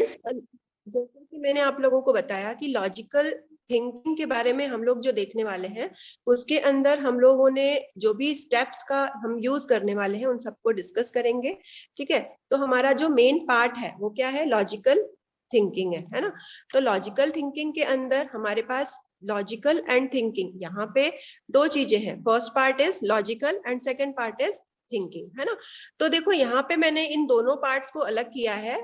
Students, जैसे कि मैंने आप लोगों को बताया कि लॉजिकल थिंकिंग के बारे में हम लोग जो देखने वाले हैं, उसके अंदर हम लोगों ने जो भी स्टेप्स का हम यूज करने वाले हैं उन सबको डिस्कस करेंगे। ठीक है, तो हमारा जो मेन पार्ट है वो क्या है, लॉजिकल थिंकिंग है ना। तो लॉजिकल थिंकिंग के अंदर हमारे पास लॉजिकल एंड थिंकिंग, यहाँ पे दो चीजें हैं। First part is logical and second part is thinking, है ना। तो देखो यहाँ पे मैंने इन दोनों पार्ट्स को अलग किया है।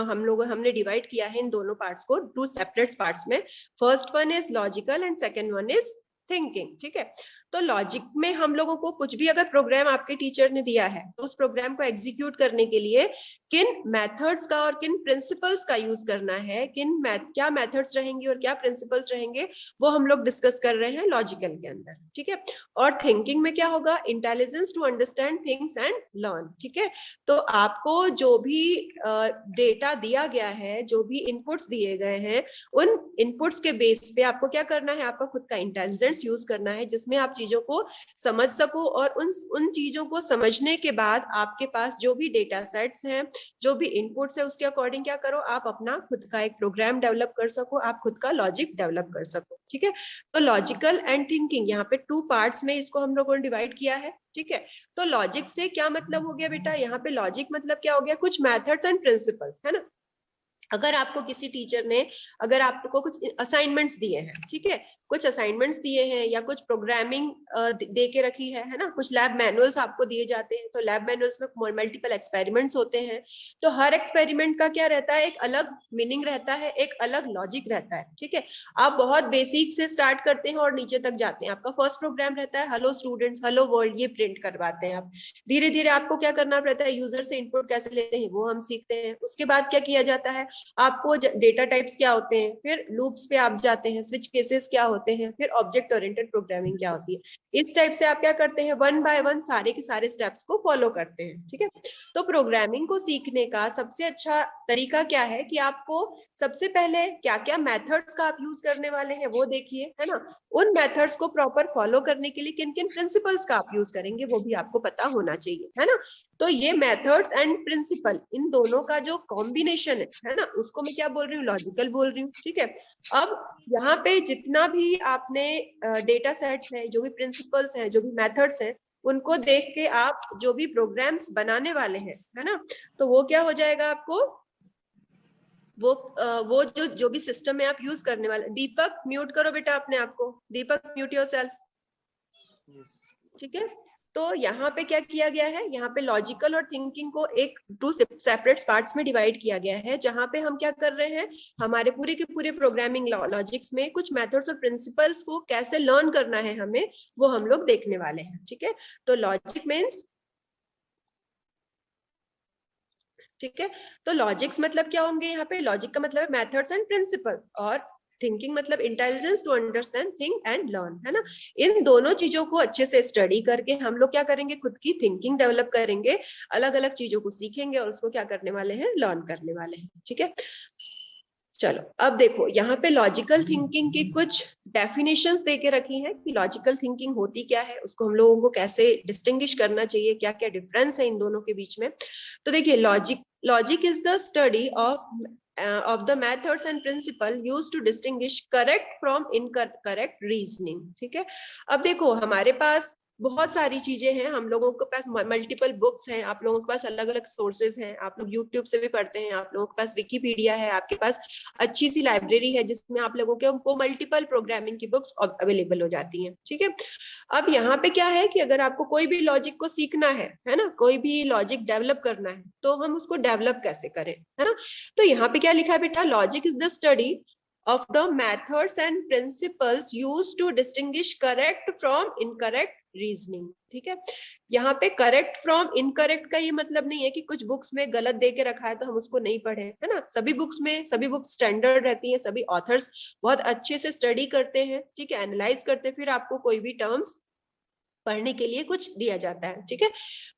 हमने डिवाइड किया है इन दोनों पार्ट्स को टू सेपरेट पार्ट्स में। First one is logical and second one is thinking. ठीक है, तो लॉजिक में हम लोगों को कुछ भी अगर प्रोग्राम आपके टीचर ने दिया है तो उस प्रोग्राम को एग्जीक्यूट करने के लिए किन मेथड्स का और किन प्रिंसिपल्स का यूज करना है, क्या मेथड्स रहेंगे और क्या प्रिंसिपल्स रहेंगे, वो हम लोग डिस्कस कर रहे हैं लॉजिकल के अंदर। ठीक है, और थिंकिंग में क्या होगा, intelligence to understand things and learn. ठीक है, तो आपको जो भी डेटा दिया गया है, जो भी इनपुट्स दिए गए हैं, उन इनपुट्स के बेस पे आपको क्या करना है, आपका खुद का इंटेलिजेंस यूज करना है, जिसमें आप चीजों को समझ सको। और उन चीजों को समझने के बाद आपके पास जो भी डेटा सेट्स हैं, जो भी इनपुट्स है, उसके अकॉर्डिंग क्या करो, आप अपना खुद का एक प्रोग्राम डेवलप कर सको, आप खुद का लॉजिक डेवलप कर सको। ठीक है, तो लॉजिकल एंड थिंकिंग यहाँ पे टू पार्ट्स में इसको हम लोगों ने डिवाइड किया है। ठीक है, तो लॉजिक से क्या मतलब हो गया बेटा, यहाँ पे लॉजिक मतलब क्या हो गया, कुछ मेथड्स एंड प्रिंसिपल्स, है ना। अगर आपको किसी टीचर ने, अगर आपको कुछ असाइनमेंट्स दिए हैं, ठीक है, कुछ असाइनमेंट्स दिए हैं या कुछ प्रोग्रामिंग दे के रखी है ना, कुछ लैब मैनुअल्स आपको दिए जाते हैं, तो लैब मैनुअल्स में मल्टीपल एक्सपेरिमेंट्स होते हैं। तो हर एक्सपेरिमेंट का क्या रहता है, एक अलग मीनिंग रहता है, एक अलग लॉजिक रहता है। ठीक है, आप बहुत बेसिक से स्टार्ट करते हैं और नीचे तक जाते हैं। आपका फर्स्ट प्रोग्राम रहता है हेलो स्टूडेंट्स, हेलो वर्ल्ड, ये प्रिंट करवाते हैं आप। धीरे धीरे आपको क्या करना रहता है, यूजर से इनपुट कैसे लेते हैं वो हम सीखते हैं। उसके बाद क्या किया जाता है, आपको डेटा टाइप्स क्या होते हैं, फिर लूप्स पे आप जाते हैं, स्विच केसेस क्या होते हैं, फिर ऑब्जेक्ट ओरिएंटेड प्रोग्रामिंग क्या होती है। इस टाइप से आप क्या करते हैं, वन बाय वन सारे के सारे स्टेप्स को फॉलो करते हैं। ठीक है, तो प्रोग्रामिंग को सीखने का सबसे अच्छा तरीका क्या है कि आपको सबसे पहले क्या क्या मेथड्स का आप यूज करने वाले हैं वो देखिए, है ना। उन मेथड्स को प्रॉपर फॉलो करने के लिए किन किन प्रिंसिपल्स का आप यूज करेंगे वो भी आपको पता होना चाहिए, है ना। तो ये मेथड्स एंड प्रिंसिपल, इन दोनों का जो कॉम्बिनेशन है ना, उसको मैं क्या बोल रही हूँ, लॉजिकल बोल रही हूँ। ठीक है, अब यहाँ पे जितना भी आपने डेटा सेट्स है, जो भी प्रिंसिपल्स हैं, जो भी मेथड्स हैं, उनको देख के आप जो भी प्रोग्राम्स बनाने वाले हैं, है ना, तो वो क्या हो जाएगा आपको, वो जो भी सिस्टम में आप यूज करने वाले। दीपक म्यूट करो बेटा अपने आप को, दीपक म्यूट योरसेल्फ। ठीक है, तो यहाँ पे क्या किया गया है, यहाँ पे लॉजिकल और थिंकिंग को एक टू सेपरेट पार्ट्स में डिवाइड किया गया है, जहां पे हम क्या कर रहे हैं, हमारे पूरे के पूरे प्रोग्रामिंग लॉजिक्स में कुछ मेथड्स और प्रिंसिपल्स को कैसे लर्न करना है हमें, वो हम लोग देखने वाले हैं। ठीक है, तो लॉजिक मीन्स, ठीक है, तो लॉजिक्स मतलब क्या होंगे, यहाँ पे लॉजिक का मतलब मेथड्स एंड प्रिंसिपल्स, और थिंकिंग मतलब intelligence to understand think and learn, है ना। इन दोनों चीजों को अच्छे से स्टडी करके हम लोग क्या करेंगे, खुद की थिंकिंग डेवलप करेंगे, अलग अलग चीजों को सीखेंगे और उसको क्या करने वाले हैं, लर्न करने वाले हैं। ठीक है, चलो अब देखो यहाँ पे लॉजिकल थिंकिंग की कुछ डेफिनेशंस दे के रखी हैं कि लॉजिकल थिंकिंग होती क्या है, उसको हम लोगों को कैसे डिस्टिंग्विश करना चाहिए, क्या क्या डिफरेंस है इन दोनों के बीच में। तो देखिए, logic is the study of the methods and principle used to distinguish correct from incorrect reasoning। ठीक है, अब देखो हमारे पास बहुत सारी चीजें हैं, हम लोगों के पास मल्टीपल बुक्स हैं, आप लोगों के पास अलग अलग सोर्सेज हैं, आप लोग यूट्यूब से भी पढ़ते हैं, आप लोगों के पास विकीपीडिया है, आपके पास अच्छी सी लाइब्रेरी है जिसमें आप लोगों को मल्टीपल प्रोग्रामिंग की बुक्स अवेलेबल हो जाती हैं। ठीक है, अब यहाँ पे क्या है कि अगर आपको कोई भी लॉजिक को सीखना है ना, कोई भी लॉजिक डेवलप करना है, तो हम उसको डेवलप कैसे करें, है ना। तो यहाँ पे क्या लिखा है बेटा, logic is the study of the methods and principles used to distinguish correct from incorrect reasoning। ठीक है, यहाँ पे correct from incorrect का ये मतलब नहीं है कि कुछ बुक्स में गलत दे के रखा है तो हम उसको नहीं पढ़े, है ना। सभी बुक्स स्टैंडर्ड रहती हैं, सभी ऑथर्स बहुत अच्छे से स्टडी करते हैं, ठीक है, एनालाइज करते हैं, फिर आपको कोई भी टर्म्स पढ़ने के लिए कुछ दिया जाता है। ठीक है,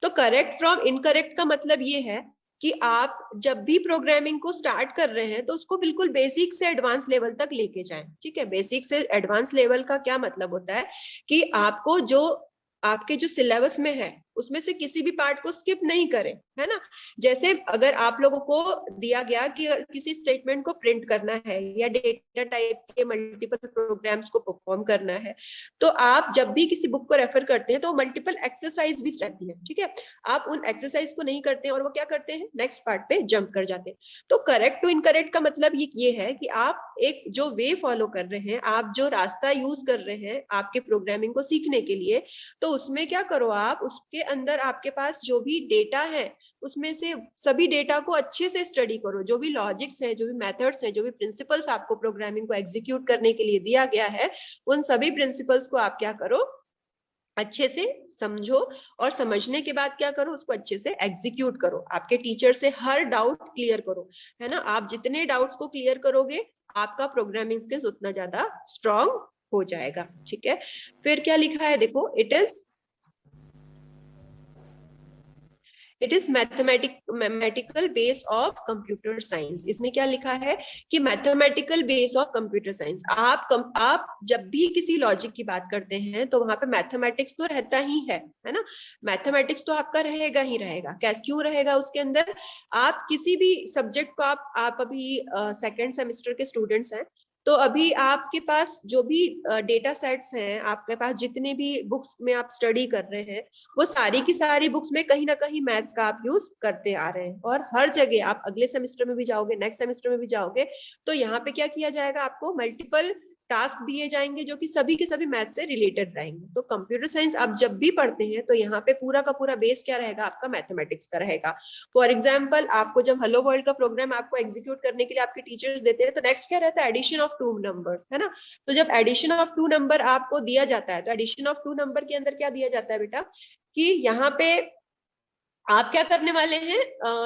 तो करेक्ट फ्रॉम इनकरेक्ट का मतलब ये है कि आप जब भी प्रोग्रामिंग को स्टार्ट कर रहे हैं तो उसको बिल्कुल बेसिक से एडवांस लेवल तक लेके जाएं। ठीक है, बेसिक से एडवांस लेवल का क्या मतलब होता है कि आपको जो आपके जो सिलेबस में है उसमें से किसी भी पार्ट को स्किप नहीं करें, है ना। जैसे अगर आप लोगों को दिया गया कि किसी स्टेटमेंट को प्रिंट करना है या डेटा टाइप के मल्टीपल प्रोग्राम्स को परफॉर्म करना है, तो आप जब भी किसी बुक को रेफर करते हैं तो मल्टीपल एक्सरसाइज भी रहती है, ठीक है। आप उन एक्सरसाइज को नहीं करते हैं और वो क्या करते हैं, नेक्स्ट पार्ट पे जंप कर जाते हैं। तो करेक्ट टू इनकरेक्ट का मतलब ये है कि आप एक जो वे फॉलो कर रहे हैं, आप जो रास्ता यूज कर रहे हैं आपके प्रोग्रामिंग को सीखने के लिए, तो उसमें क्या करो, आप उसके अंदर आपके पास जो भी डेटा है उसमें से सभी डेटा को अच्छे से स्टडी करो। जो भी लॉजिक्स है, जो भी मेथड्स है, जो भी प्रिंसिपल्स आपको प्रोग्रामिंग को एग्जीक्यूट करने के लिए दिया गया है, उन सभी प्रिंसिपल्स को आप क्या करो, अच्छे से समझो, और समझने के बाद क्या करो, उसको अच्छे से एग्जीक्यूट करो। आपके टीचर से हर डाउट क्लियर करो, है ना। आप जितने डाउट्स को क्लियर करोगे आपका प्रोग्रामिंग स्किल्स उतना ज्यादा स्ट्रांग हो जाएगा, ठीक है। फिर क्या लिखा है देखो, it is mathematical base of computer science. इसमें क्या लिखा है कि mathematical base of computer science. आप जब भी किसी लॉजिक की बात करते हैं तो वहां पे मैथमेटिक्स तो रहता ही है ना। मैथमेटिक्स तो आपका रहेगा ही रहेगा। कैसे, क्यों रहेगा उसके अंदर, आप किसी भी सब्जेक्ट को आप अभी सेकेंड सेमेस्टर के स्टूडेंट्स हैं, तो अभी आपके पास जो भी डेटा सेट्स हैं, आपके पास जितने भी बुक्स में आप स्टडी कर रहे हैं, वो सारी की सारी बुक्स में कहीं ना कहीं मैथ्स का आप यूज करते आ रहे हैं। और हर जगह आप अगले सेमेस्टर में भी जाओगे, नेक्स्ट सेमेस्टर में भी जाओगे, तो यहाँ पे क्या किया जाएगा, आपको मल्टीपल टास्क दिए जाएंगे जो कि सभी के सभी मैथ से रिलेटेड रहेंगे। तो कंप्यूटर साइंस आप जब भी पढ़ते हैं तो यहाँ पे पूरा का पूरा बेस क्या रहेगा, आपका मैथमेटिक्स का रहेगा। फॉर एग्जाम्पल, आपको जब हेलो वर्ल्ड का प्रोग्राम आपको एग्जीक्यूट करने के लिए आपके टीचर्स देते हैं, तो नेक्स्ट क्या रहता है, एडिशन ऑफ टू नंबर, है ना। तो जब एडिशन ऑफ टू नंबर आपको दिया जाता है, तो एडिशन ऑफ टू नंबर के अंदर क्या दिया जाता है बेटा, कि यहाँ पे आप क्या करने वाले हैं,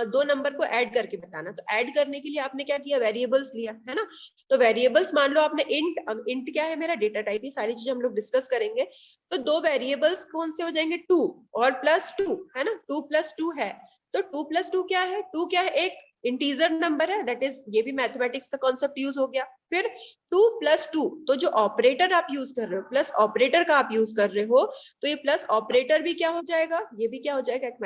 दो नंबर को ऐड करके बताना। तो ऐड करने के लिए आपने क्या किया, वेरिएबल्स लिया, है ना। तो वेरिएबल्स मान लो आपने इंट क्या है, मेरा डेटा टाइप, ये सारी चीजें हम लोग डिस्कस करेंगे। तो दो वेरिएबल्स कौन से हो जाएंगे, 2 और +2, है ना। 2+2 है, तो 2+2 क्या है, 2 क्या है, एक इंटीजर नंबर है, दैट इज, ये भी मैथमेटिक्स का कॉन्सेप्ट यूज हो गया। फिर 2+2, तो जो ऑपरेटर आप यूज कर रहे हो, प्लस ऑपरेटर का आप यूज कर रहे हो, तो ये प्लस ऑपरेटर भी क्या हो जाएगा, ये भी क्या हो जाएगा, एक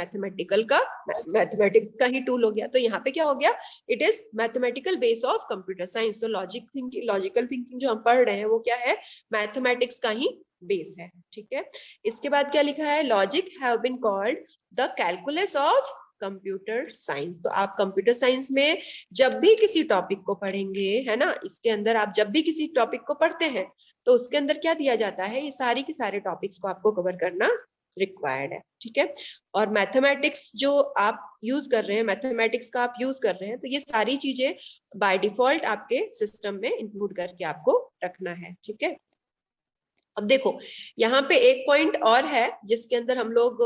मैथमेटिक्स का ही टूल हो गया। तो यहाँ पे क्या हो गया, it is mathematical base of computer science. तो लॉजिकल थिंकिंग जो हम पढ़ रहे हैं वो क्या है, मैथमेटिक्स का ही बेस है, ठीक है। इसके बाद क्या लिखा है, logic have been called the calculus of computer science. तो आप कंप्यूटर साइंस में जब भी किसी टॉपिक को पढ़ेंगे, है ना, इसके अंदर आप जब भी किसी टॉपिक को पढ़ते हैं तो उसके अंदर क्या दिया जाता है, ये सारी की सारे टॉपिक्स को आपको कवर करना रिक्वायर्ड है, ठीक है। और मैथमेटिक्स जो आप यूज कर रहे हैं, मैथमेटिक्स का आप यूज कर रहे हैं, तो ये सारी चीजें बाय डिफॉल्ट आपके सिस्टम में इंक्लूड करके आपको रखना है, ठीक है। अब देखो, यहाँ पे एक पॉइंट और है जिसके अंदर हम लोग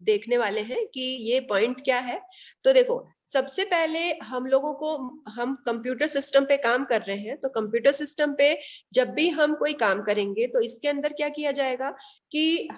देखने वाले हैं कि ये पॉइंट क्या है। तो देखो, सबसे पहले हम लोगों को, हम कंप्यूटर सिस्टम पे काम कर रहे हैं, तो कंप्यूटर सिस्टम पे जब भी हम कोई काम करेंगे तो इसके अंदर क्या किया जाएगा कि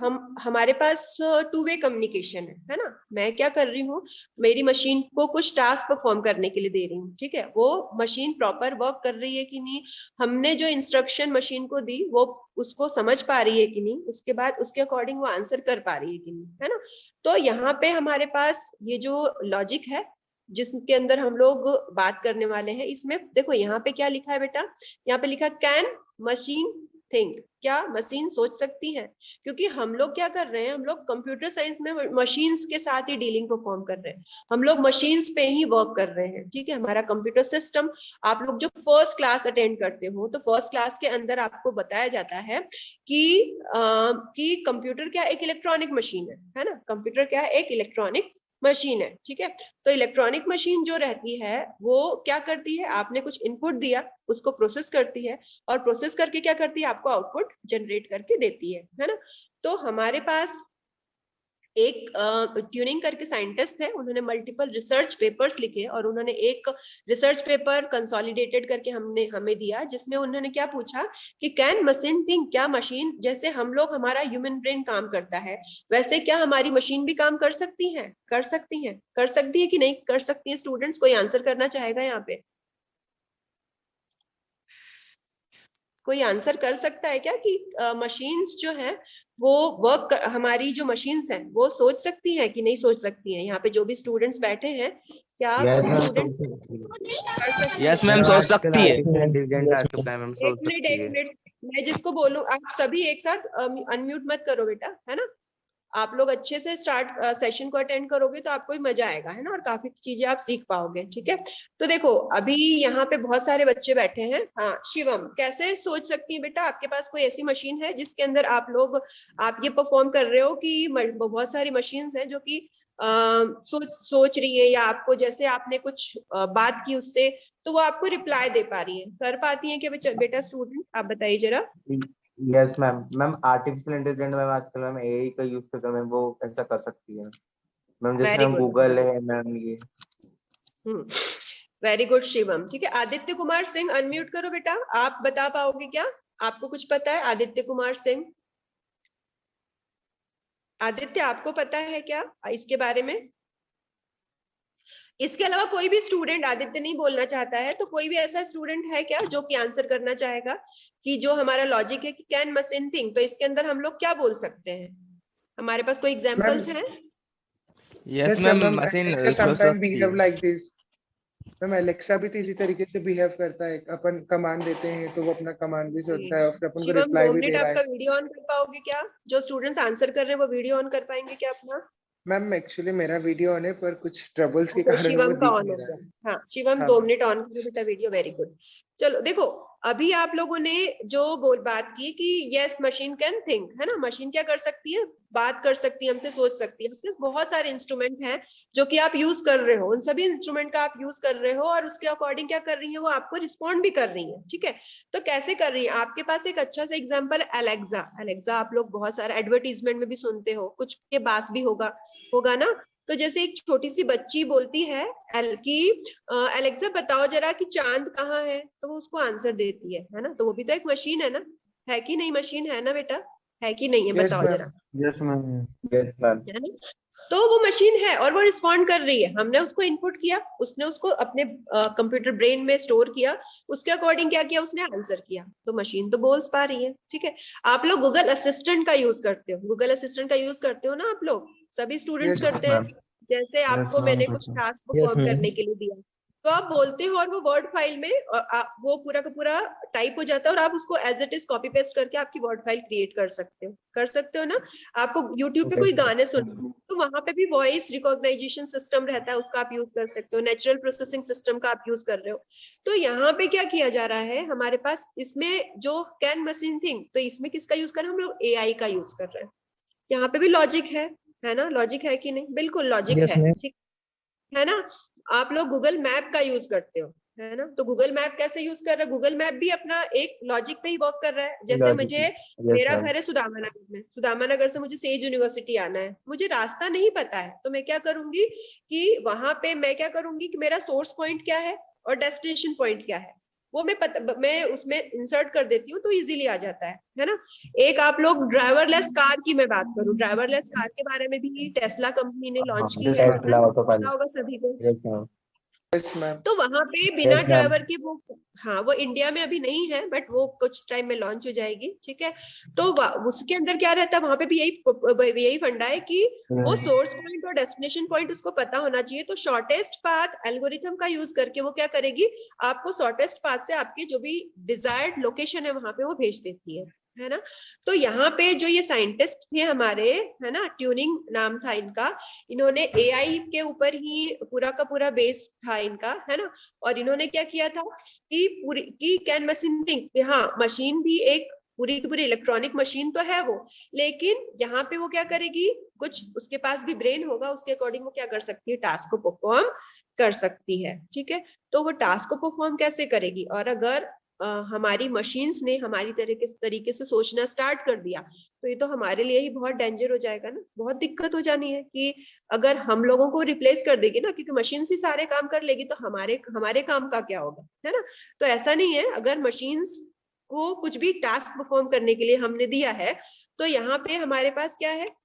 हमारे पास टू वे कम्युनिकेशन है ना। मैं क्या कर रही हूँ, मेरी मशीन को कुछ टास्क परफॉर्म करने के लिए दे रही हूँ, ठीक है। वो मशीन प्रॉपर वर्क कर रही है कि नहीं, हमने जो इंस्ट्रक्शन मशीन को दी वो उसको समझ पा रही है कि नहीं, उसके बाद उसके अकॉर्डिंग वो आंसर कर पा रही है कि नहीं, है ना। तो यहाँ पे हमारे पास ये जो लॉजिक है जिसके अंदर हम लोग बात करने वाले हैं, इसमें देखो यहाँ पे क्या लिखा है बेटा, यहाँ पे लिखा कैन मशीन थिंक, क्या मशीन सोच सकती है। क्योंकि हम लोग क्या कर रहे हैं, हम लोग कंप्यूटर साइंस में मशीन्स के साथ ही डीलिंग परफॉर्म कर रहे हैं, हम लोग मशीन्स पे ही वर्क कर रहे हैं, ठीक है। हमारा कंप्यूटर सिस्टम, आप लोग जो फर्स्ट क्लास अटेंड करते हो तो फर्स्ट क्लास के अंदर आपको बताया जाता है कि कंप्यूटर क्या एक इलेक्ट्रॉनिक मशीन है ना। कंप्यूटर क्या है, एक इलेक्ट्रॉनिक मशीन है, ठीक है। तो इलेक्ट्रॉनिक मशीन जो रहती है वो क्या करती है, आपने कुछ इनपुट दिया, उसको प्रोसेस करती है, और प्रोसेस करके क्या करती है, आपको आउटपुट जनरेट करके देती है ना। तो हमारे पास एक ट्यूनिंग करके साइंटिस्ट है, उन्होंने मल्टीपल रिसर्च पेपर्स लिखे और उन्होंने एक रिसर्च पेपर कंसोलिडेटेड करके हमें दिया, जिसमें उन्होंने क्या पूछा कि कैन मशीन थिंक, क्या मशीन, जैसे हम लोग, हमारा ह्यूमन ब्रेन काम करता है, वैसे क्या हमारी मशीन भी काम कर सकती है, कर सकती है, कर सकती है कि नहीं कर सकती है। स्टूडेंट्स कोई आंसर करना चाहेगा यहाँ पे, कोई आंसर कर सकता है क्या कि मशीन्स जो है वो वर्क, हमारी जो मशीन्स हैं वो सोच सकती हैं कि नहीं सोच सकती हैं? यहाँ पे जो भी स्टूडेंट्स बैठे हैं, क्या यस मैम, स्टूडेंट सोच सकती है। कर सकते यस हैं? मैम, सोच आजकल सकती है। आर्टिफिशियल इंटेलिजेंस आ चुका है मैम, एक सोच मिनट, सकती एक है। मिनट, मैं जिसको बोलूं आप सभी एक साथ अनम्यूट मत करो बेटा, है ना? आप लोग अच्छे से स्टार्ट सेशन को अटेंड करोगे तो आपको भी मजा आएगा, है ना? और काफी चीजें आप सीख पाओगे, ठीक है? तो देखो अभी यहाँ पे बहुत सारे बच्चे बैठे हैं। हाँ शिवम, कैसे सोच सकती है बेटा? आपके पास कोई ऐसी मशीन है जिसके अंदर आप ये परफॉर्म कर रहे हो कि बहुत सारी मशीन्स हैं जो कि सोच रही है, या आपको जैसे आपने कुछ बात की उससे तो वो आपको रिप्लाई दे पा रही है, कर पाती है क्या बेटा स्टूडेंट्स? आप बताइए जरा। Yes ma'am, ma'am artificial intelligence ma'am आजकल मैम एआई का यूज करके मैम वो ऐसा कर सकती है मैम, जैसे वेरी मैम गुड, गूगल है मैम ये। वेरी गुड शिवम, ठीक है। आदित्य कुमार सिंह अनम्यूट करो बेटा, आप बता पाओगे क्या? आपको कुछ पता है आदित्य कुमार सिंह? आदित्य आपको पता है क्या इसके बारे में? इसके अलावा कोई भी स्टूडेंट, आदित्य नहीं बोलना चाहता है तो कोई भी ऐसा स्टूडेंट है क्या जो कि आंसर करना चाहेगा कि जो हमारा लॉजिक है कि कैन मशीन थिंक, तो इसके अंदर हम लोग क्या बोल सकते हैं? हमारे पास कोई एग्जांपल्स हैं? यस मैम, मशीन सोच सकती है। लाइक दिस मैम, एलेक्सा भी तो इसी तरीके से बिहेव करता है। अपन कमांड देते हैं तो वो अपना कमांड भी सुनता है और फिर अपन को शिवम रिप्लाई 2 भी मिनट दे रहा आपका है। वीडियो ऑन कर पाओगे क्या? जो स्टूडेंट्स आंसर कर रहे हैं वो वीडियो ऑन कर पाएंगे क्या अपना? मैम एक्चुअली मेरा वीडियो ऑन है पर कुछ ट्रबल्स के अच्छा कारण वो शिवम का दिख ऑन नहीं हो रहा गया। है। हाँ शिवम हाँ 2 मैम। मिनट ऑन करो बेटा वीडियो, वेरी गुड। चलो देखो, अभी आप लोगों ने जो बात की कि यस मशीन कैन थिंक, है ना? मशीन क्या कर सकती है? बात कर सकती है, हमसे सोच सकती है। आपके पास बहुत सारे इंस्ट्रूमेंट हैं जो कि आप यूज कर रहे हो, उन सभी इंस्ट्रूमेंट का आप यूज कर रहे हो और उसके अकॉर्डिंग क्या कर रही है वो आपको रिस्पॉन्ड भी कर रही है, ठीक है? तो कैसे कर रही है? आपके पास एक अच्छा सा एग्जाम्पल एलेक्सा। एलेक्सा आप लोग बहुत सारा एडवर्टीजमेंट में भी सुनते हो, कुछ के पास भी होगा होगा ना? तो जैसे एक छोटी सी बच्ची बोलती है कि एलेक्सा बताओ जरा कि चांद कहाँ है, तो वो उसको आंसर देती है ना? तो वो भी तो एक मशीन है ना? है कि नहीं? मशीन है ना बेटा? है कि नहीं है? यस बताओ मैम। जरा, यस मैम, यस मैम। है ना? तो वो मशीन है और वो रिस्पॉन्ड कर रही है। हमने उसको इनपुट किया, उसने उसको अपने कंप्यूटर ब्रेन में स्टोर किया, उसके अकॉर्डिंग क्या किया उसने? आंसर किया। तो मशीन तो बोल पा रही है, ठीक है? आप लोग गूगल असिस्टेंट का यूज करते हो, गूगल असिस्टेंट का यूज करते हो ना आप लोग? सभी स्टूडेंट्स यस यस करते हैं। मैम, जैसे यस आपको मैम मैंने कुछ करता हूँ। Task yes perform ma'am. करने के लिए दिया तो आप बोलते हो और वो वर्ड फाइल में वो पूरा का पूरा टाइप हो जाता है और आप उसको as it is copy paste करके आपकी वर्ड फाइल क्रिएट कर सकते हो ना? आपको यूट्यूब पे कोई गाने सुनना तो वहां पे भी वॉइस रिकॉग्नाइजेशन सिस्टम रहता है, उसका आप यूज कर सकते हो। नेचुरल प्रोसेसिंग सिस्टम का आप यूज कर रहे हो। तो यहाँ पे क्या किया जा रहा है हमारे पास? इसमें जो कैन मशीन थिंक, तो इसमें किसका यूज कर रहे हैं हम लोग? एआई का यूज कर रहे हैं। यहाँ पे भी लॉजिक है ना? लॉजिक है कि नहीं? बिल्कुल लॉजिक यस है, मैम। ठीक है ना? आप लोग गूगल मैप का यूज करते हो, है ना? तो गूगल मैप कैसे यूज कर रहा है? गूगल मैप भी अपना एक लॉजिक पे ही वर्क कर रहा है। जैसे लॉजिक, मुझे, यस मेरा मैम। घर है सुदामा नगर में, सुदामा नगर से मुझे सेज यूनिवर्सिटी आना है, मुझे रास्ता नहीं पता है, तो मैं क्या करूंगी कि वहां पे मैं क्या करूंगी कि मेरा सोर्स पॉइंट क्या है और डेस्टिनेशन पॉइंट क्या है वो मैं उसमें इंसर्ट कर देती हूँ तो इजीली आ जाता है ना? एक आप लोग ड्राइवरलेस कार की मैं बात करूं, ड्राइवरलेस कार के बारे में भी टेस्ला कंपनी ने हाँ, लॉन्च की है टेस्ला ना? ऑटो पता पायलट। होगा सभी को। Yes ma'am, yes ma'am. तो वहां पे बिना यस मैम। ड्राइवर के वो, हाँ वो इंडिया में अभी नहीं है बट वो कुछ टाइम में लॉन्च हो जाएगी, ठीक है? तो उसके अंदर क्या रहता है? वहां पे भी यही फंडा है कि वो सोर्स पॉइंट और डेस्टिनेशन पॉइंट उसको पता होना चाहिए। तो शॉर्टेस्ट पाथ एल्गोरिथम का यूज करके वो क्या करेगी? आपको शॉर्टेस्ट पाथ से आपकी जो भी डिजायर्ड लोकेशन है वहां पे वो भेज देती है ना? तो यहाँ पे जो ये साइंटिस्ट थे हमारे, है ना, ट्यूनिंग नाम था इनका, इन्होंने एआई के ऊपर ही पूरा का पूरा बेस था इनका, है ना? और इन्होंने क्या किया था कि पूरी की कैन मशीन थिंक, हाँ मशीन भी एक पूरी की पूरी इलेक्ट्रॉनिक मशीन तो है वो, लेकिन यहाँ पे वो क्या करेगी? कुछ उसके पास भी ब्रेन होगा, उसके अकॉर्डिंग वो क्या कर सकती है? टास्क को परफॉर्म कर सकती है, ठीक है? तो वो टास्क को परफॉर्म कैसे करेगी? और अगर हमारी मशीन्स ने हमारी तरीके से सोचना स्टार्ट कर दिया तो ये तो हमारे लिए ही बहुत डेंजर हो जाएगा ना, बहुत दिक्कत हो जानी है कि अगर हम लोगों को रिप्लेस कर देगी ना, क्योंकि मशीन ही सारे काम कर लेगी तो हमारे काम का क्या होगा, है ना? तो ऐसा नहीं है, अगर मशीन्स को कुछ भी टास्क परफॉर्म करने के लिए हमने दिया है तो यहाँ पे हमारे पास क्या है?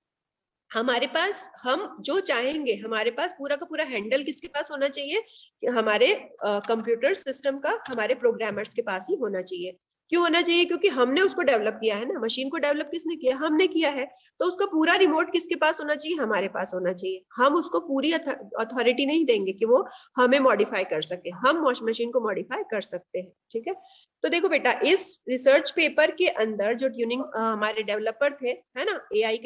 हमारे पास हम जो चाहेंगे, हमारे पास पूरा का पूरा हैंडल किसके पास होना चाहिए? कि हमारे कंप्यूटर सिस्टम का, हमारे प्रोग्रामर्स के पास ही होना चाहिए। क्यों होना चाहिए? क्योंकि हमने उसको डेवलप किया है ना, मशीन को डेवलप किसने किया? हमने किया है। तो उसका पूरा रिमोट किसके पास होना चाहिए? हमारे पास होना चाहिए। हम उसको पूरी अथॉरिटी नहीं देंगे कि वो हमें मॉडिफाई कर सके, हम मशीन को मॉडिफाई कर सकते हैं। ठीक है, तो देखो बेटा, इस रिसर्च पेपर के अंदर जो ट्यूनिंग हमारे डेवलपर थे, है ना, एआई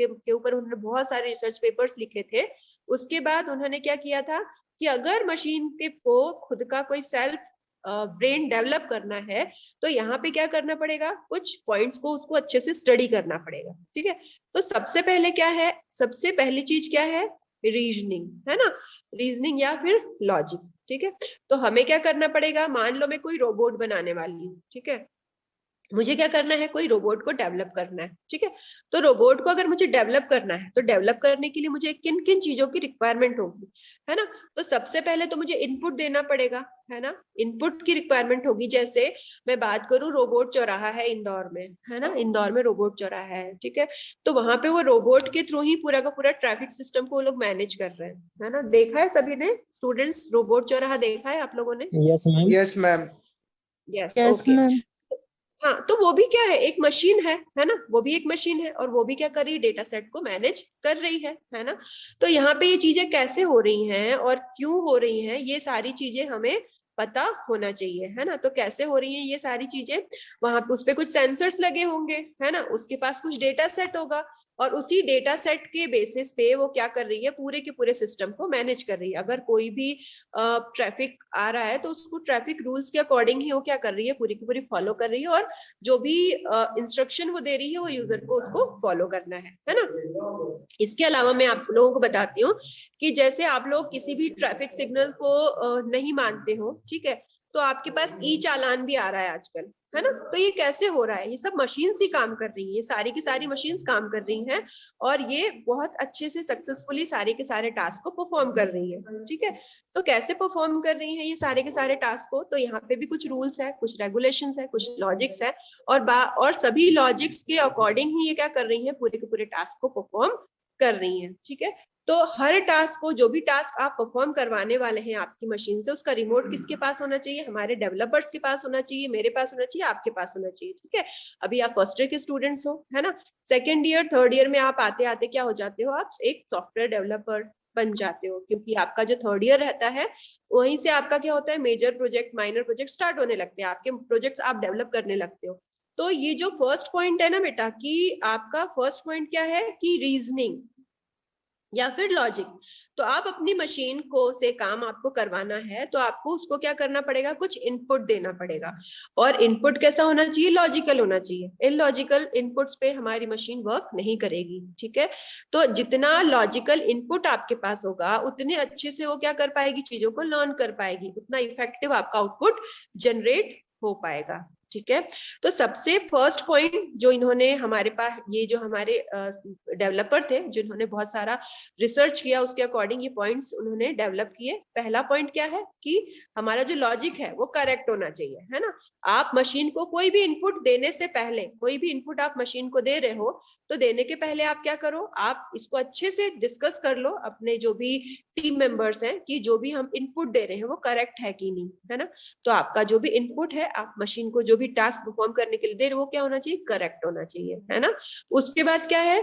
के ऊपर उन्होंने बहुत सारे रिसर्च पेपर्स लिखे थे। उसके बाद उन्होंने क्या किया था कि अगर मशीन के को खुद का कोई सेल्फ ब्रेन डेवलप करना है तो यहाँ पे क्या करना पड़ेगा? कुछ पॉइंट्स को उसको अच्छे से स्टडी करना पड़ेगा। ठीक है, तो सबसे पहले क्या है? सबसे पहली चीज क्या है? रीजनिंग, है ना, रीजनिंग या फिर लॉजिक। ठीक है, तो हमें क्या करना पड़ेगा? मान लो मैं कोई रोबोट बनाने वाली हूँ, ठीक है, मुझे क्या करना है? कोई रोबोट को डेवलप करना है। ठीक है, तो रोबोट को अगर मुझे डेवलप करना है तो डेवलप करने के लिए मुझे किन किन चीजों की रिक्वायरमेंट होगी, है ना? तो सबसे पहले तो मुझे इनपुट देना पड़ेगा, है ना, इनपुट की रिक्वायरमेंट होगी। जैसे मैं बात करूं, रोबोट चौराहा है इंदौर में, है ना, इंदौर में रोबोट चौराहा है। ठीक है, तो वहां पे वो रोबोट के थ्रू ही पूरा का पूरा ट्रैफिक सिस्टम को वो लोग मैनेज कर रहे हैं, है ना। देखा है सभी ने, स्टूडेंट्स, रोबोट चौराहा देखा है आप लोगों ने? Yes ma'am. Yes ma'am. Yes, yes okay. Ma'am. हाँ, तो वो भी क्या है? एक मशीन है ना, वो भी एक मशीन है, और वो भी क्या कर रही है? डेटा सेट को मैनेज कर रही है ना। तो यहाँ पे ये चीजें कैसे हो रही हैं और क्यों हो रही हैं, ये सारी चीजें हमें पता होना चाहिए, है ना। तो कैसे हो रही हैं ये सारी चीजें? वहां पे उस पे कुछ सेंसर्स लगे होंगे, है ना, उसके पास कुछ डेटा सेट होगा, और उसी डेटा सेट के बेसिस पे वो क्या कर रही है? पूरे के पूरे सिस्टम को मैनेज कर रही है। अगर कोई भी ट्रैफिक आ रहा है तो उसको ट्रैफिक रूल्स के अकॉर्डिंग ही वो क्या कर रही है? पूरी की पूरी फॉलो कर रही है, और जो भी इंस्ट्रक्शन वो दे रही है वो यूजर को उसको फॉलो करना है ना। इसके अलावा मैं आप लोगों को बताती हूँ कि जैसे आप लोग किसी भी ट्रैफिक सिग्नल को नहीं मानते हो, ठीक है, तो आपके पास ई चालान भी आ रहा है आजकल, है ना। तो ये कैसे हो रहा है? ये सब मशीन्स ही काम कर रही है, ये सारी की सारी मशीन्स काम कर रही हैं, और ये बहुत अच्छे से सक्सेसफुली सारे के सारे टास्क को परफॉर्म कर रही है। ठीक है, तो कैसे परफॉर्म कर रही है ये सारे के सारे टास्क को? तो यहाँ पे भी कुछ रूल्स है, कुछ रेगुलेशंस है, कुछ लॉजिक्स है, और सभी लॉजिक्स के अकॉर्डिंग ही ये क्या कर रही है? पूरे के पूरे टास्क को परफॉर्म कर रही है। ठीक है, तो हर टास्क को, जो भी टास्क आप परफॉर्म करवाने वाले हैं आपकी मशीन से, उसका रिमोट किसके पास होना चाहिए? हमारे डेवलपर्स के पास होना चाहिए, मेरे पास होना चाहिए, आपके पास होना चाहिए। ठीक है, अभी आप फर्स्ट ईयर के स्टूडेंट्स हो, है ना, सेकेंड ईयर थर्ड ईयर में आप आते आते क्या हो जाते हो? आप एक सॉफ्टवेयर डेवलपर बन जाते हो, क्योंकि आपका जो थर्ड ईयर रहता है वहीं से आपका क्या होता है? Major project, minor project start होने लगते हैं, आपके प्रोजेक्ट्स आप डेवलप करने लगते हो। तो ये जो फर्स्ट पॉइंट है ना बेटा, कि आपका फर्स्ट पॉइंट क्या है? कि रीजनिंग या फिर लॉजिक। तो आप अपनी मशीन को से काम आपको करवाना है तो आपको उसको क्या करना पड़ेगा? कुछ इनपुट देना पड़ेगा, और इनपुट कैसा होना चाहिए? लॉजिकल होना चाहिए। इलॉजिकल इनपुट्स पे हमारी मशीन वर्क नहीं करेगी। ठीक है, तो जितना लॉजिकल इनपुट आपके पास होगा उतने अच्छे से वो क्या कर पाएगी? चीजों को लर्न कर पाएगी, उतना इफेक्टिव आपका आउटपुट जनरेट हो पाएगा। ठीक है, तो सबसे फर्स्ट पॉइंट जो इन्होंने हमारे पास, ये जो हमारे डेवलपर थे जिन्होंने बहुत सारा रिसर्च किया, उसके अकॉर्डिंग ये पॉइंट्स उन्होंने डेवलप किए। पहला पॉइंट क्या है? कि हमारा जो लॉजिक है वो करेक्ट होना चाहिए, है ना। आप मशीन को कोई भी इनपुट देने से पहले, कोई भी इनपुट आप मशीन को दे रहे हो तो देने के पहले आप क्या करो? आप इसको अच्छे से डिस्कस कर लो अपने जो भी टीम मेंबर्स हैं कि जो भी हम इनपुट दे रहे हैं वो करेक्ट है कि नहीं, है ना। तो आपका जो भी इनपुट है, आप मशीन को जो भी टास्क परफॉर्म करने के लिए दे रहे हो, वो क्या होना चाहिए? करेक्ट होना चाहिए, है ना। उसके बाद क्या है?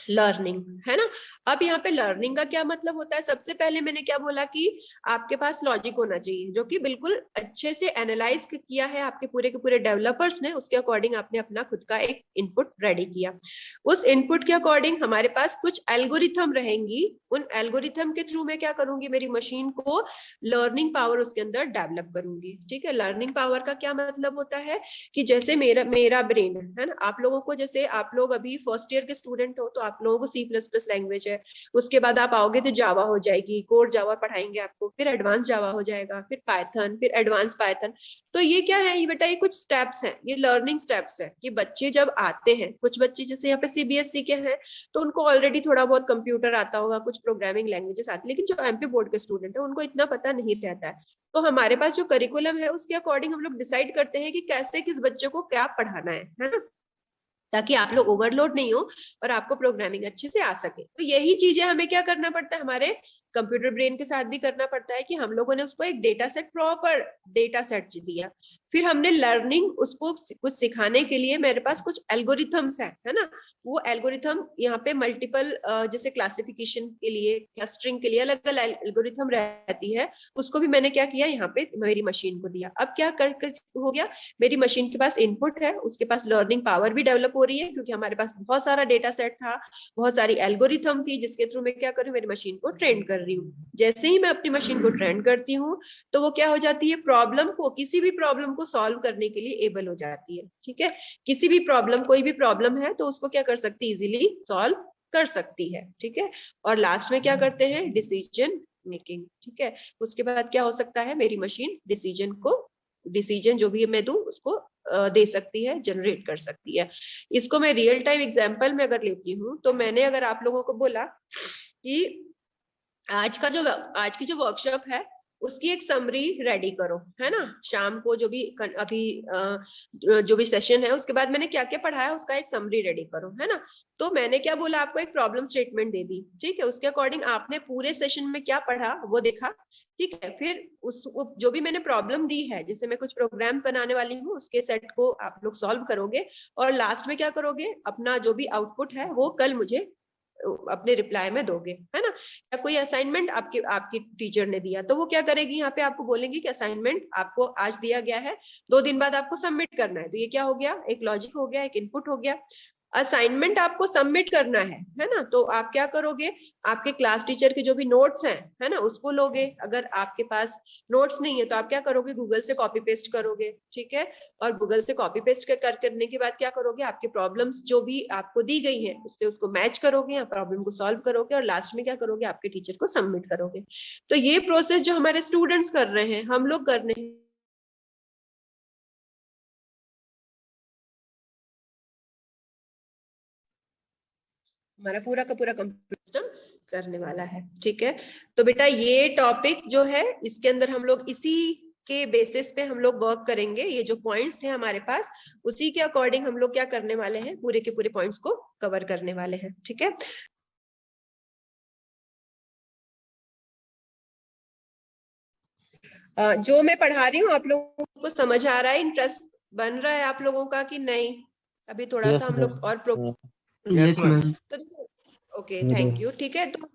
लर्निंग, है ना। अब यहाँ पे लर्निंग का क्या मतलब होता है? सबसे पहले मैंने क्या बोला कि आपके पास लॉजिक होना चाहिए जो कि बिल्कुल अच्छे से एनालाइज किया है आपके पूरे के पूरे डेवलपर्स ने, उसके अकॉर्डिंग आपने अपना खुद का एक इनपुट रेडी किया। उस इनपुट के अकॉर्डिंग हमारे पास कुछ एल्गोरिथम रहेंगी, उन एल्गोरिथम के थ्रू मैं क्या करूंगी? मेरी मशीन को लर्निंग पावर उसके अंदर डेवलप करूंगी। ठीक है, लर्निंग पावर का क्या मतलब होता है? कि जैसे मेरा ब्रेन है ना, आप लोगों को, जैसे आप लोग अभी फर्स्ट ईयर के स्टूडेंट हो तो आप लोगों को C++ लैंग्वेज है, उसके बाद आप आओगे तो जावा हो जाएगी, कोर जावा पढ़ाएंगे आपको, फिर एडवांस जावा हो जाएगा, फिर पाइथन, फिर एडवांस पाइथन। तो ये क्या है? ये बेटा ये कुछ स्टेप्स हैं, ये लर्निंग स्टेप्स है कि बच्चे जब आते हैं, कुछ बच्चे जैसे यहाँ पे CBSE के हैं तो उनको ऑलरेडी थोड़ा बहुत कंप्यूटर आता होगा, कुछ प्रोग्रामिंग लैंग्वेजेस आती, लेकिन जो MP बोर्ड के स्टूडेंट है उनको इतना पता नहीं रहता है। तो हमारे पास जो करिकुलम है उसके अकॉर्डिंग हम लोग डिसाइड करते हैं कि कैसे किस बच्चे को क्या पढ़ाना है ना, ताकि आप लोग ओवरलोड नहीं हो और आपको प्रोग्रामिंग अच्छे से आ सके। तो यही चीजें हमें क्या करना पड़ता है? हमारे कंप्यूटर ब्रेन के साथ भी करना पड़ता है कि हम लोगों ने उसको एक data set, proper data set दिया, फिर हमने लर्निंग उसको कुछ सिखाने के लिए मेरे पास कुछ एल्गोरिथम्स है ना, वो एल्गोरिथम यहाँ पे मल्टीपल जैसे क्लासिफिकेशन के लिए, क्लस्टरिंग के लिए अलग अलग एल्गोरिथम रहती है, उसको भी मैंने क्या किया यहाँ पे मेरी मशीन को दिया। अब क्या कर हो गया, मेरी मशीन के पास इनपुट है, उसके पास लर्निंग पावर भी डेवलप हो रही है क्योंकि हमारे पास बहुत सारा डेटा सेट था, बहुत सारी एल्गोरिथम थी जिसके थ्रू मैं क्या कर रही हूँ, मेरी मशीन को ट्रेन कर रही हूँ। जैसे ही मैं अपनी मशीन को ट्रेन करती हूँ तो वो क्या हो जाती है, प्रॉब्लम को, किसी भी प्रॉब्लम को सॉल्व करने के लिए एबल हो जाती है। ठीक है, किसी भी प्रॉब्लम, कोई भी प्रॉब्लम है तो उसको क्या कर सकती है, इजीली सॉल्व कर सकती है। ठीक है, और लास्ट में क्या करते हैं, डिसीजन मेकिंग। ठीक है, उसके बाद क्या हो सकता है, मेरी मशीन डिसीजन जो भी मैं दूं उसको दे सकती है, जनरेट कर सकती है। इसको मैं रियल टाइम एग्जांपल में अगर लेती हूँ तो मैंने अगर आप लोगों को बोला कि आज की जो वर्कशॉप है उसकी एक समरी रेडी करो, है ना, शाम को जो भी अभी जो भी सेशन है उसके बाद मैंने क्या क्या पढ़ाया उसका एक समरी रेडी करो, है ना। तो मैंने क्या बोला, आपको एक प्रॉब्लम स्टेटमेंट दे दी, ठीक है, उसके अकॉर्डिंग आपने पूरे सेशन में क्या पढ़ा वो देखा। ठीक है, फिर जो भी मैंने प्रॉब्लम दी है, जैसे मैं कुछ प्रोग्राम बनाने वाली हूँ, उसके सेट को आप लोग सॉल्व करोगे और लास्ट में क्या करोगे, अपना जो भी आउटपुट है वो कल मुझे अपने रिप्लाई में दोगे, है ना। या कोई असाइनमेंट आपकी टीचर ने दिया तो वो क्या करेगी, यहाँ पे आपको बोलेंगे कि असाइनमेंट आपको आज दिया गया है, 2 दिन बाद आपको सबमिट करना है। तो ये क्या हो गया, एक लॉजिक हो गया, एक इनपुट हो गया। असाइनमेंट आपको सबमिट करना है ना, तो आप क्या करोगे, आपके क्लास टीचर के जो भी नोट्स हैं, है ना, उसको लोगे। अगर आपके पास नोट्स नहीं है तो आप क्या करोगे, गूगल से कॉपी पेस्ट करोगे। ठीक है, और गूगल से कॉपी पेस्ट करने के बाद क्या करोगे, आपके प्रॉब्लम्स जो भी आपको दी गई है उससे उसको मैच करोगे या प्रॉब्लम को सॉल्व करोगे और लास्ट में क्या करोगे, आपके टीचर को सबमिट करोगे। तो ये प्रोसेस जो हमारे स्टूडेंट्स कर रहे हैं, हम लोग कर रहे हैं, हमारा पूरा का पूरा कंप्यूटर सिस्टम करने वाला है। ठीक है, तो बेटा ये टॉपिक जो है इसके अंदर हम लोग इसी के बेसिस पे हम लोग वर्क करेंगे। ये जो पॉइंट्स थे हमारे पास उसी के अकॉर्डिंग हम लोग क्या करने वाले हैं, पूरे के पूरे पॉइंट्स को कवर करने वाले हैं। ठीक है, जो मैं पढ़ा रही हूँ आप लोगों को समझ आ रहा है, इंटरेस्ट बन रहा है आप लोगों का कि नहीं? अभी थोड़ा सा हम लोग और यस मैम। तो ओके, थैंक यू। ठीक है, तो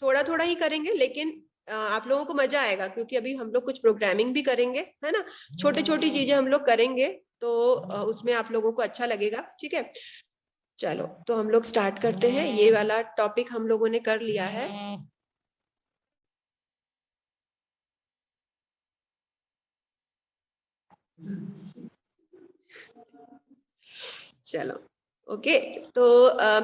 थोड़ा थोड़ा ही करेंगे लेकिन आप लोगों को मजा आएगा क्योंकि अभी हम लोग कुछ प्रोग्रामिंग भी करेंगे, है ना, छोटी छोटी चीजें हम लोग करेंगे तो उसमें आप लोगों को अच्छा लगेगा। ठीक है, चलो तो हम लोग स्टार्ट करते हैं। ये वाला टॉपिक हम लोगों ने कर लिया है। चलो ओके, तो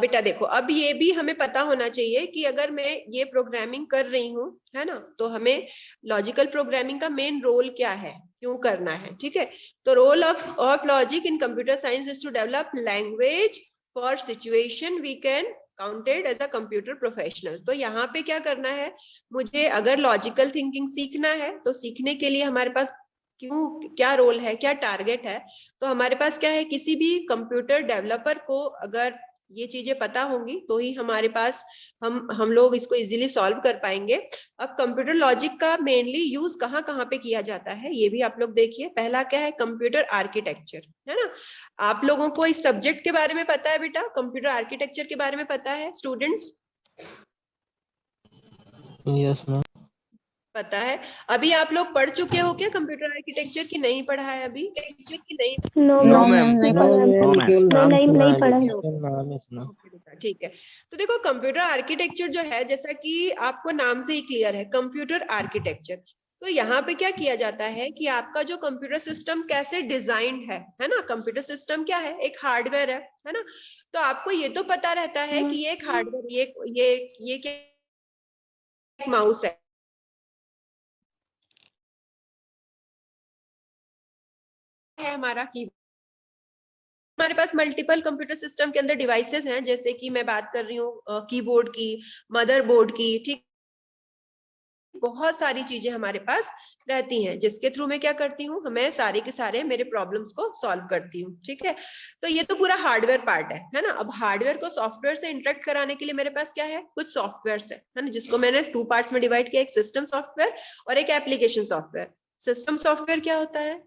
बेटा देखो, अब ये भी हमें पता होना चाहिए कि अगर मैं ये प्रोग्रामिंग कर रही हूँ, है ना, तो हमें लॉजिकल प्रोग्रामिंग का मेन रोल क्या है, क्यों करना है। ठीक है, तो role of logic in computer science is to develop language for situation we can counted as a computer professional. तो यहाँ पे क्या करना है, मुझे अगर लॉजिकल थिंकिंग सीखना है तो सीखने के लिए हमारे पास क्यों, क्या रोल है, क्या टारगेट है। तो हमारे पास क्या है, किसी भी कंप्यूटर डेवलपर को अगर ये चीजें पता होंगी तो ही हमारे पास हम लोग इसको इजीली सॉल्व कर पाएंगे। अब कंप्यूटर लॉजिक का मेनली यूज कहाँ कहाँ पे किया जाता है ये भी आप लोग देखिए। पहला क्या है, कंप्यूटर आर्किटेक्चर, है ना। आप लोगों को इस सब्जेक्ट के बारे में पता है बेटा, कंप्यूटर आर्किटेक्चर के बारे में पता है स्टूडेंट्स? Yes ma'am. पता है। अभी आप लोग पढ़ चुके हो क्या कंप्यूटर आर्किटेक्चर की, नहीं पढ़ा है अभी? No ma'am. नहीं पढ़ा। नाम है सुना। ठीक है, तो देखो कंप्यूटर आर्किटेक्चर जो है, जैसा कि आपको नाम से ही क्लियर है, कंप्यूटर आर्किटेक्चर। तो यहाँ पे क्या किया जाता है कि आपका जो कंप्यूटर सिस्टम कैसे डिजाइन है ना, कंप्यूटर सिस्टम क्या है, एक हार्डवेयर है ना। तो आपको ये तो पता रहता है कि ये एक हार्डवेयर, ये क्या, एक माउस है हमारा की। हमारे पास मल्टीपल कंप्यूटर सिस्टम के अंदर डिवाइसेस हैं, जैसे कि मैं बात कर रही हूँ कीबोर्ड की, मदरबोर्ड की। ठीक, बहुत सारी चीजें हमारे पास रहती हैं जिसके थ्रू मैं क्या करती हूँ, हमें सारे के सारे मेरे प्रॉब्लम्स को सॉल्व करती हूँ। ठीक है, तो ये तो पूरा हार्डवेयर पार्ट है ना। अब हार्डवेयर को सॉफ्टवेयर से इंटरेक्ट कराने के लिए मेरे पास क्या है, कुछ सॉफ्टवेयर है ना, जिसको मैंने 2 पार्ट्स में डिवाइड किया, एक सिस्टम सॉफ्टवेयर और एक एप्लीकेशन सॉफ्टवेयर। सिस्टम सॉफ्टवेयर क्या होता है,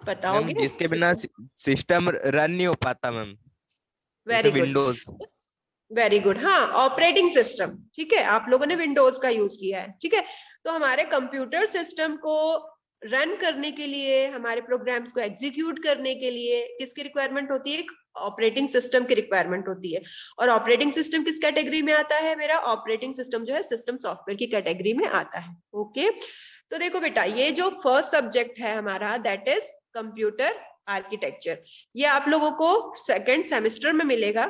बताओगे? जिसके बिना सिस्टम रन नहीं हो पाता ma'am, very good, Windows. Very good. हाँ, ऑपरेटिंग सिस्टम, ठीक है, आप लोगों ने विंडोज का यूज किया है, ठीक है। तो हमारे कंप्यूटर सिस्टम को रन करने के लिए, हमारे प्रोग्राम्स को एग्जीक्यूट करने के लिए किसकी रिक्वायरमेंट होती है? एक ऑपरेटिंग सिस्टम की रिक्वायरमेंट होती है। और ऑपरेटिंग सिस्टम किस कैटेगरी में आता है? मेरा ऑपरेटिंग सिस्टम जो है सिस्टम सॉफ्टवेयर की कैटेगरी में आता है। ओके, तो देखो बेटा, ये जो फर्स्ट सब्जेक्ट है हमारा, दैट इज कंप्यूटर आर्किटेक्चर, ये आप लोगों को सेकेंड सेमेस्टर में मिलेगा,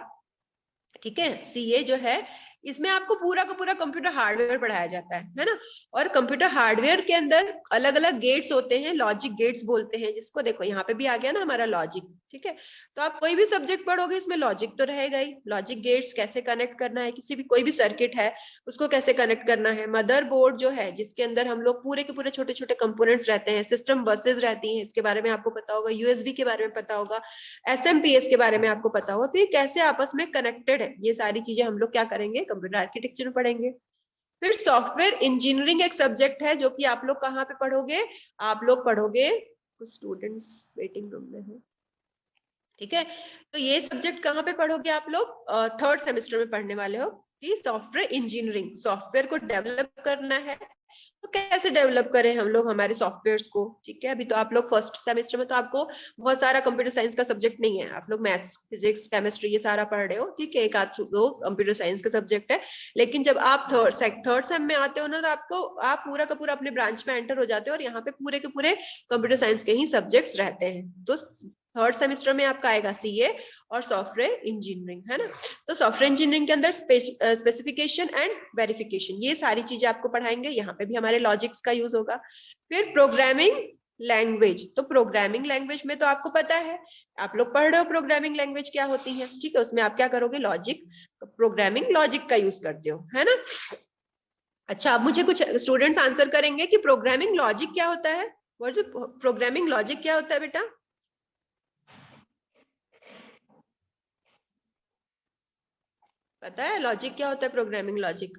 ठीक है। सीए जो है, इसमें आपको पूरा का पूरा कंप्यूटर हार्डवेयर पढ़ाया जाता है ना। और कंप्यूटर हार्डवेयर के अंदर अलग अलग गेट्स होते हैं, लॉजिक गेट्स बोलते हैं जिसको। देखो यहाँ पे भी आ गया ना हमारा लॉजिक, ठीक है। तो आप कोई भी सब्जेक्ट पढ़ोगे इसमें लॉजिक तो रहेगा ही। लॉजिक गेट्स कैसे कनेक्ट करना है, किसी भी कोई भी सर्किट है उसको कैसे कनेक्ट करना है। मदरबोर्ड जो है, जिसके अंदर हम लोग पूरे के पूरे छोटे छोटे कंपोनेंट्स रहते हैं, सिस्टम बसेस रहती हैं, इसके बारे में आपको पता होगा। यूएसबी के बारे में पता होगा, एसएमपीएस के बारे में आपको पता होगा। तो ये कैसे आपस में कनेक्टेड है, ये सारी चीजें हम लोग क्या करेंगे? कंप्यूटर आर्किटेक्चर में पढ़ेंगे। फिर सॉफ्टवेयर इंजीनियरिंग एक सब्जेक्ट है जो कि आप लोग कहाँ पे पढ़ोगे? आप लोग पढ़ोगे, कुछ स्टूडेंट्स वेटिंग रूम में है, ठीक है। तो ये सब्जेक्ट कहाँ पे पढ़ोगे आप लोग? थर्ड सेमेस्टर में पढ़ने वाले हो कि सॉफ्टवेयर इंजीनियरिंग, सॉफ्टवेयर को डेवलप करना है। तो कैसे डेवलप करें हम लोग हमारे सॉफ्टवेयर्स को, ठीक है। अभी तो आप लोग फर्स्ट सेमेस्टर में तो आपको बहुत सारा कंप्यूटर साइंस का सब्जेक्ट नहीं है, आप लोग मैथ्स, फिजिक्स, केमिस्ट्री ये सारा पढ़ रहे हो, ठीक है। एक आध दो कंप्यूटर साइंस का सब्जेक्ट है। लेकिन जब आप थर्ड सेम में आते हो ना, तो आपको आप पूरा का पूरा अपने ब्रांच में एंटर हो जाते हो और यहाँ पे पूरे के पूरे कंप्यूटर साइंस के ही सब्जेक्ट्स रहते हैं। तो थर्ड सेमेस्टर में आपका आएगा सीए और सॉफ्टवेयर इंजीनियरिंग, है ना। तो सॉफ्टवेयर इंजीनियरिंग के अंदर स्पेसिफिकेशन एंड वेरिफिकेशन, ये सारी चीजें आपको पढ़ाएंगे। यहाँ पे भी हमारे लॉजिक्स का यूज होगा। फिर प्रोग्रामिंग लैंग्वेज, तो प्रोग्रामिंग लैंग्वेज में तो आपको पता है, आप लोग पढ़ रहे हो प्रोग्रामिंग लैंग्वेज क्या होती है, ठीक है। उसमें आप क्या करोगे? लॉजिक, प्रोग्रामिंग लॉजिक का यूज करते हो, है ना। अच्छा, अब मुझे कुछ स्टूडेंट्स आंसर करेंगे कि प्रोग्रामिंग लॉजिक क्या होता है। प्रोग्रामिंग लॉजिक क्या होता है बेटा? पता है लॉजिक क्या होता है? प्रोग्रामिंग लॉजिक,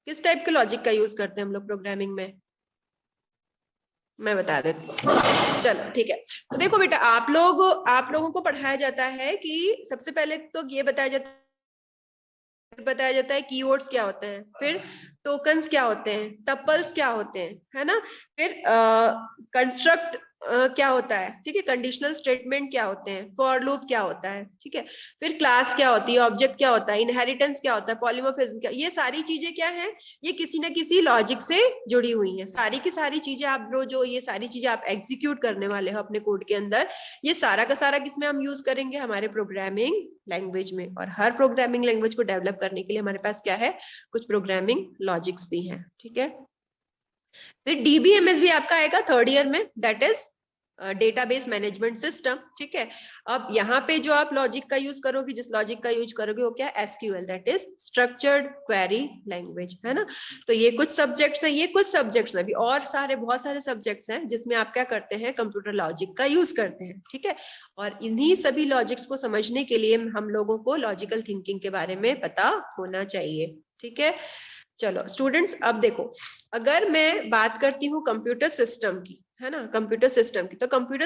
किस टाइप के लॉजिक का यूज करते हैं हम लोग प्रोग्रामिंग में? मैं बता देती हूँ, चलो ठीक है। तो देखो बेटा, आप लोगों को पढ़ाया जाता है कि सबसे पहले तो ये बताया जाता है कीवर्ड्स क्या होते हैं, फिर टोकन्स क्या होते हैं, टपल्स क्या होते हैं, है ना। फिर कंस्ट्रक्ट क्या होता है, ठीक है। कंडीशनल स्टेटमेंट क्या होते हैं, फॉर लूप क्या होता है, ठीक है। फिर क्लास क्या होती है, ऑब्जेक्ट क्या होता है, इनहेरिटेंस क्या होता है, पॉलीमॉर्फिज्म क्या, ये सारी चीजें क्या है, ये किसी ना किसी लॉजिक से जुड़ी हुई हैं। सारी की सारी चीजें आप लोग जो ये सारी चीजें आप एग्जीक्यूट करने वाले हो अपने कोड के अंदर, ये सारा का सारा किसमें हम यूज करेंगे? हमारे प्रोग्रामिंग लैंग्वेज में। और हर प्रोग्रामिंग लैंग्वेज को डेवलप करने के लिए हमारे पास क्या है? कुछ प्रोग्रामिंग लॉजिक्स भी हैं, ठीक है। फिर डीबीएमएस भी आपका आएगा थर्ड ईयर में, that is database management system, ठीक है। अब यहाँ पे जो आप लॉजिक का यूज करोगे, जिस लॉजिक का यूज करोगे वो क्या है? SQL, that is structured query language, है ना। तो ये कुछ सब्जेक्ट्स हैं, ये कुछ सब्जेक्ट्स हैं, अभी और सारे बहुत सारे सब्जेक्ट्स हैं जिसमें आप क्या करते हैं? कंप्यूटर लॉजिक का यूज करते हैं, ठीक है। और इन्हीं सभी लॉजिक्स को समझने के लिए हम लोगों को लॉजिकल थिंकिंग के बारे में पता होना चाहिए, ठीक है। चलो स्टूडेंट्स, अब देखो, अगर मैं बात करती हूँ कंप्यूटर सिस्टम की, है ना, कंप्यूटर सिस्टम की, तो कंप्यूटर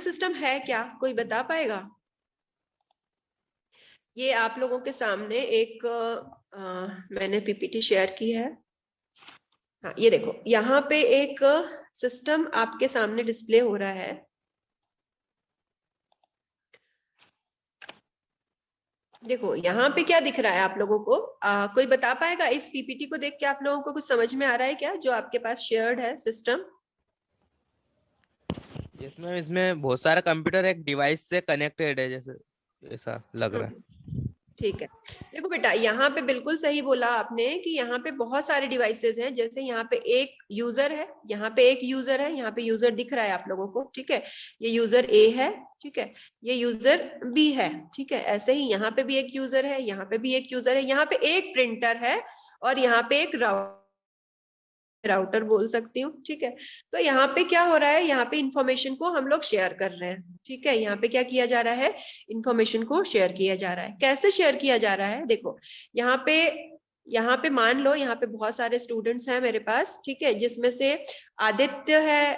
सिस्टम है क्या? कोई बता पाएगा? ये आप लोगों के सामने एक मैंने पीपीटी शेयर की है। हाँ, ये देखो, यहाँ पे एक सिस्टम आपके सामने डिस्प्ले हो रहा है। देखो यहाँ पे क्या दिख रहा है आप लोगों को? कोई बता पाएगा? इस पीपीटी को देख के आप लोगों को कुछ समझ में आ रहा है क्या, जो आपके पास शेयर्ड है सिस्टम? यस मैम, इसमें बहुत सारा कंप्यूटर एक डिवाइस से कनेक्टेड है, जैसे ऐसा लग रहा है। ठीक है, देखो बेटा, यहाँ पे बिल्कुल सही बोला आपने कि यहाँ पे बहुत सारे डिवाइसेस हैं। जैसे यहाँ पे एक यूजर है, यहाँ पे एक यूजर है, यहाँ पे यूजर दिख रहा है आप लोगों को, ठीक है। ये यूजर ए है, ठीक है, ये यूजर बी है, ठीक है। ऐसे ही यहाँ पे भी एक यूजर है, यहाँ पे भी एक यूजर है, यहाँ पे एक प्रिंटर है और यहाँ पे एक राउटर बोल सकती हूँ, ठीक है। तो यहाँ पे क्या हो रहा है? यहाँ पे इंफॉर्मेशन को हम लोग शेयर कर रहे हैं, ठीक है। यहाँ पे क्या किया जा रहा है? इंफॉर्मेशन को शेयर किया जा रहा है। कैसे शेयर किया जा रहा है? देखो यहाँ पे यहाँ पे मान लो, यहाँ पे बहुत सारे स्टूडेंट्स हैं मेरे पास, ठीक है, जिसमें से आदित्य है,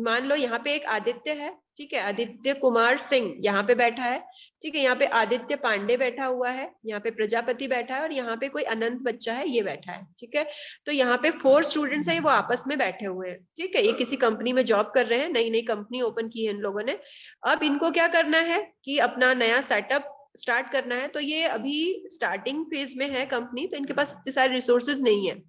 मान लो यहाँ पे एक आदित्य है, ठीक है, आदित्य कुमार सिंह यहाँ पे बैठा है, ठीक है, यहाँ पे आदित्य पांडे बैठा हुआ है, यहाँ पे प्रजापति बैठा है, और यहाँ पे कोई अनंत बच्चा है, ये बैठा है, ठीक है। तो यहाँ पे 4 स्टूडेंट्स है, वो आपस में बैठे हुए हैं, ठीक है, ये किसी कंपनी में जॉब कर रहे हैं, नई नई कंपनी ओपन की है इन लोगों ने। अब इनको क्या करना है कि अपना नया सेटअप स्टार्ट करना है, तो ये अभी स्टार्टिंग फेज में है कंपनी, तो इनके पास इतने सारे रिसोर्सेज नहीं है।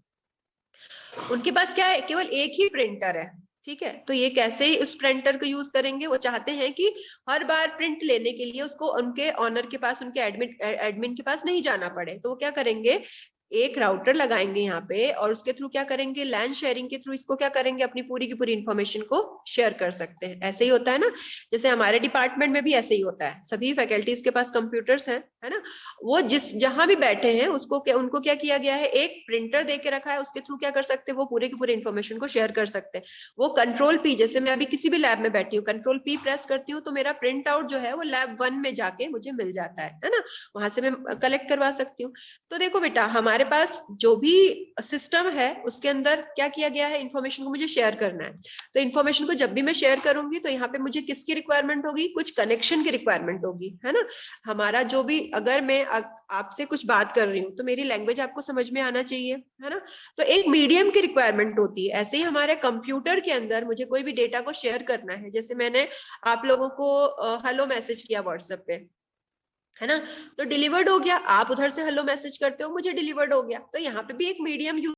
उनके पास क्या है, केवल एक ही प्रिंटर है, ठीक है। तो ये कैसे उस प्रिंटर को यूज करेंगे, वो चाहते हैं कि हर बार प्रिंट लेने के लिए उसको उनके ऑनर के पास, उनके एडमिन के पास नहीं जाना पड़े। तो वो क्या करेंगे, एक राउटर लगाएंगे यहाँ पे, और उसके थ्रू क्या करेंगे, लैन शेयरिंग के थ्रू इसको क्या करेंगे, अपनी पूरी की पूरी इंफॉर्मेशन को शेयर कर सकते हैं। ऐसे ही होता है ना, जैसे हमारे डिपार्टमेंट में भी ऐसे ही होता है, सभी फैकल्टीज के पास कंप्यूटर्स हैं, है ना, वो जहां भी बैठे हैं उनको क्या किया गया है, एक प्रिंटर दे के रखा है, उसके थ्रू क्या कर सकते हैं, वो पूरे की पूरी इंफॉर्मेशन को शेयर कर सकते हैं। वो कंट्रोल पी, जैसे मैं अभी किसी भी लैब में बैठी हूँ, कंट्रोल पी प्रेस करती हूँ, तो मेरा प्रिंट आउट जो है वो लैब 1 में जाके मुझे मिल जाता है ना, वहां से मैं कलेक्ट करवा सकती हूँ। तो देखो बेटा, हमारे पास जो भी सिस्टम है उसके अंदर क्या किया गया है, इंफॉर्मेशन को मुझे शेयर करना है। तो इंफॉर्मेशन को जब भी मैं शेयर करूंगी, तो यहाँ पे मुझे किसकी रिक्वायरमेंट होगी, कुछ कनेक्शन की रिक्वायरमेंट होगी, है ना। हमारा जो भी, अगर मैं आपसे कुछ बात कर रही हूँ, तो मेरी लैंग्वेज आपको समझ में आना चाहिए, है ना। तो एक मीडियम की रिक्वायरमेंट होती है। ऐसे ही हमारे कंप्यूटर के अंदर मुझे कोई भी डेटा को शेयर करना है, जैसे मैंने आप लोगों को हेलो मैसेज किया व्हाट्सएप पे, है ना, तो डिलीवर्ड हो गया, आप उधर से हेलो मैसेज करते हो, मुझे डिलीवर्ड हो गया। तो यहाँ पे भी एक मीडियम यूज